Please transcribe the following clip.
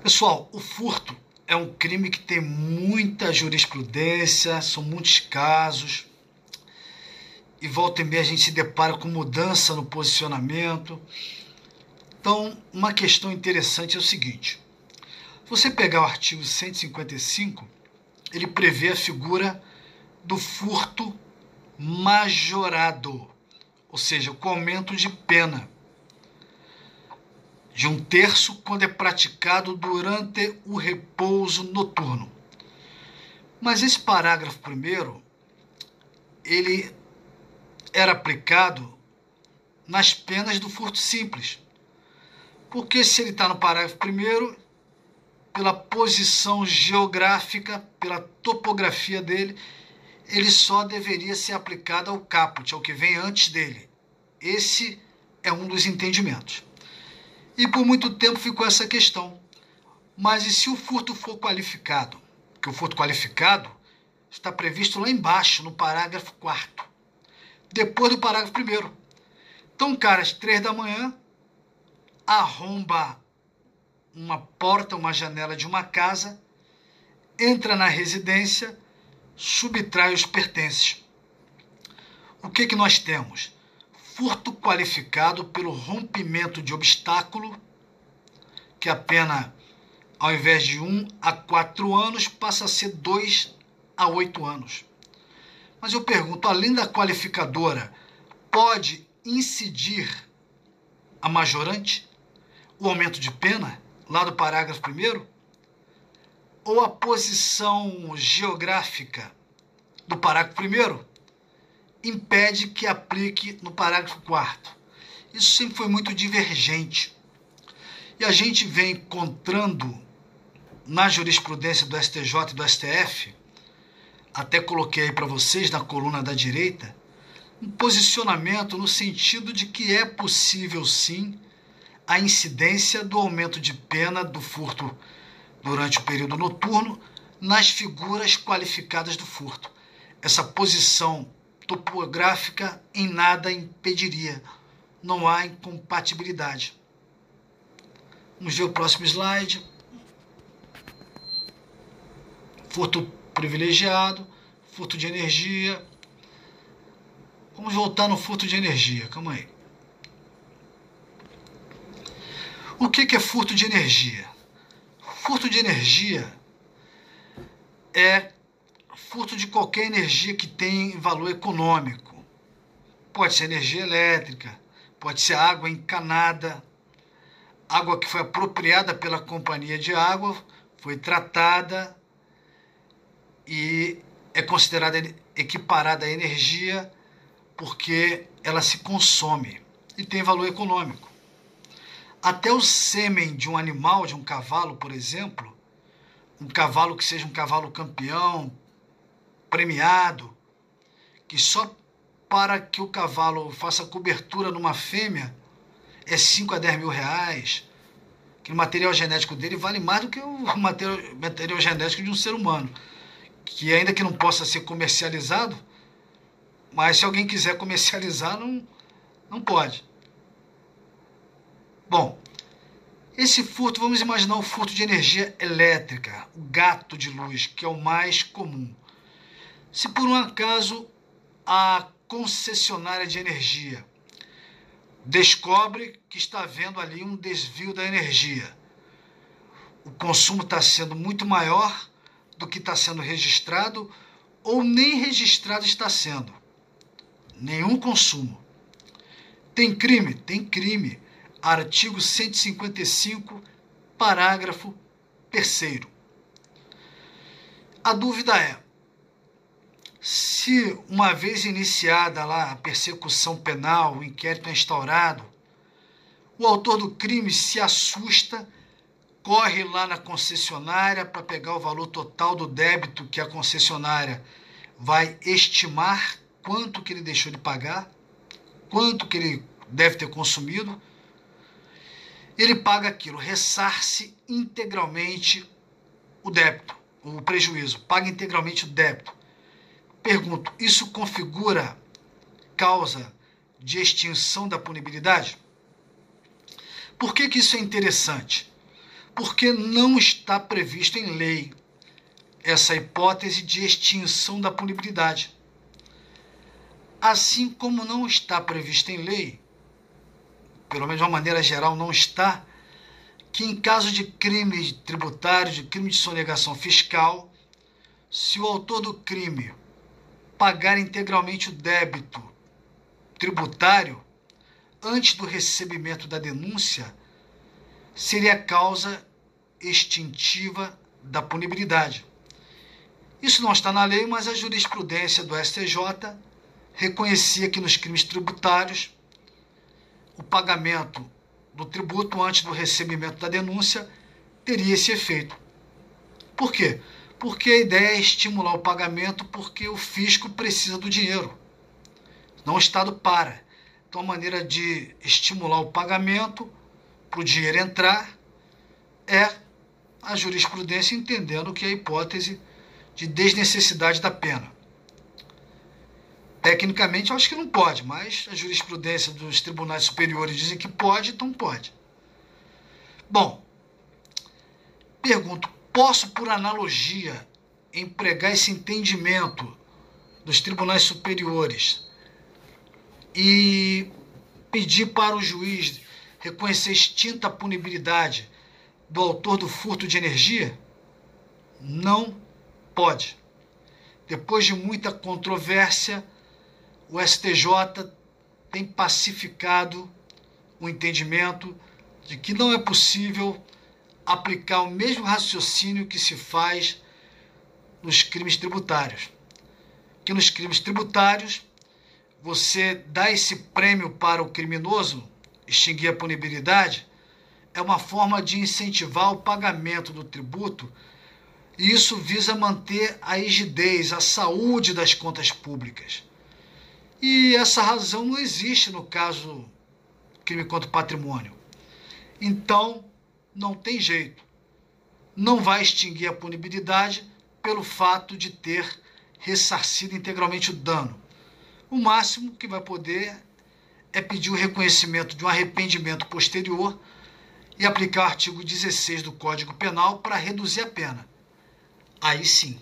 Pessoal, o furto é um crime que tem muita jurisprudência, são muitos casos, e volta e meia a gente se depara com mudança no posicionamento. Então, uma questão interessante é o seguinte: se você pegar o artigo 155, ele prevê a figura do furto majorado, ou seja, com aumento de pena de 1/3 quando é praticado durante o repouso noturno. Mas esse parágrafo primeiro, ele era aplicado nas penas do furto simples. Porque se ele está no parágrafo primeiro, pela posição geográfica, pela topografia dele, ele só deveria ser aplicado ao caput, ao que vem antes dele. Esse é um dos entendimentos. E por muito tempo ficou essa questão. Mas e se o furto for qualificado? Porque o furto qualificado está previsto lá embaixo, no parágrafo 4º, depois do parágrafo 1º. Então, cara, às 3 da manhã, arromba uma porta, uma janela de uma casa, entra na residência, subtrai os pertences. O que nós temos? Furto qualificado pelo rompimento de obstáculo, que a pena, ao invés de 1 a 4 anos, passa a ser 2 a 8 anos. Mas eu pergunto, além da qualificadora, pode incidir a majorante, o aumento de pena, lá do parágrafo 1º? Ou a posição geográfica do parágrafo 1º impede que aplique no parágrafo 4º? Isso sempre foi muito divergente. E a gente vem encontrando na jurisprudência do STJ e do STF, até coloquei aí para vocês na coluna da direita, um posicionamento no sentido de que é possível sim a incidência do aumento de pena do furto durante o período noturno nas figuras qualificadas do furto. Essa posição topográfica em nada impediria. Não há incompatibilidade. Vamos ver o próximo slide. Furto privilegiado, furto de energia. Vamos voltar no furto de energia, calma aí. O que é furto de energia? Furto de energia é furto de qualquer energia que tem valor econômico. Pode ser energia elétrica, pode ser água encanada, água que foi apropriada pela companhia de água, foi tratada e é considerada equiparada à energia porque ela se consome e tem valor econômico. Até o sêmen de um animal, de um cavalo, por exemplo, um cavalo que seja um cavalo campeão, premiado, que só para que o cavalo faça cobertura numa fêmea é 5 a 10 mil reais, que o material genético dele vale mais do que o material genético de um ser humano, que ainda que não possa ser comercializado, mas se alguém quiser comercializar, não pode. Bom, esse furto, vamos imaginar o furto de energia elétrica, o gato de luz, que é o mais comum. Se por um acaso a concessionária de energia descobre que está havendo ali um desvio da energia, o consumo está sendo muito maior do que está sendo registrado, ou nem registrado está sendo. Nenhum consumo. Tem crime? Tem crime. Artigo 155, parágrafo 3º. A dúvida é, se uma vez iniciada lá a persecução penal, o inquérito é instaurado, o autor do crime se assusta, corre lá na concessionária para pegar o valor total do débito que a concessionária vai estimar, quanto que ele deixou de pagar, quanto que ele deve ter consumido. Ele paga aquilo, ressarce integralmente o débito, o prejuízo, paga integralmente o débito. Pergunto, isso configura causa de extinção da punibilidade? Por que isso é interessante? porque não está previsto em lei essa hipótese de extinção da punibilidade. Assim como não está previsto em lei, pelo menos de uma maneira geral não está, que em caso de crime tributário, de crime de sonegação fiscal, se o autor do crime pagar integralmente o débito tributário antes do recebimento da denúncia, seria causa extintiva da punibilidade. Isso não está na lei, mas a jurisprudência do STJ reconhecia que nos crimes tributários o pagamento do tributo antes do recebimento da denúncia teria esse efeito. Por quê? Porque a ideia é estimular o pagamento, porque o fisco precisa do dinheiro, não o Estado para. Então a maneira de estimular o pagamento para o dinheiro entrar é a jurisprudência entendendo que é a hipótese de desnecessidade da pena. Tecnicamente, eu acho que não pode, mas a jurisprudência dos tribunais superiores dizem que pode, então pode. Bom, pergunto, posso, por analogia, empregar esse entendimento dos tribunais superiores e pedir para o juiz reconhecer extinta a punibilidade do autor do furto de energia? Não pode. Depois de muita controvérsia, o STJ tem pacificado o entendimento de que não é possível aplicar o mesmo raciocínio que se faz nos crimes tributários. Que nos crimes tributários, você dá esse prêmio para o criminoso, extinguir a punibilidade, é uma forma de incentivar o pagamento do tributo, e isso visa manter a rigidez, a saúde das contas públicas. E essa razão não existe no caso crime contra o patrimônio. Então, não tem jeito. Não vai extinguir a punibilidade pelo fato de ter ressarcido integralmente o dano. O máximo que vai poder é pedir o reconhecimento de um arrependimento posterior e aplicar o artigo 16 do Código Penal para reduzir a pena. Aí sim.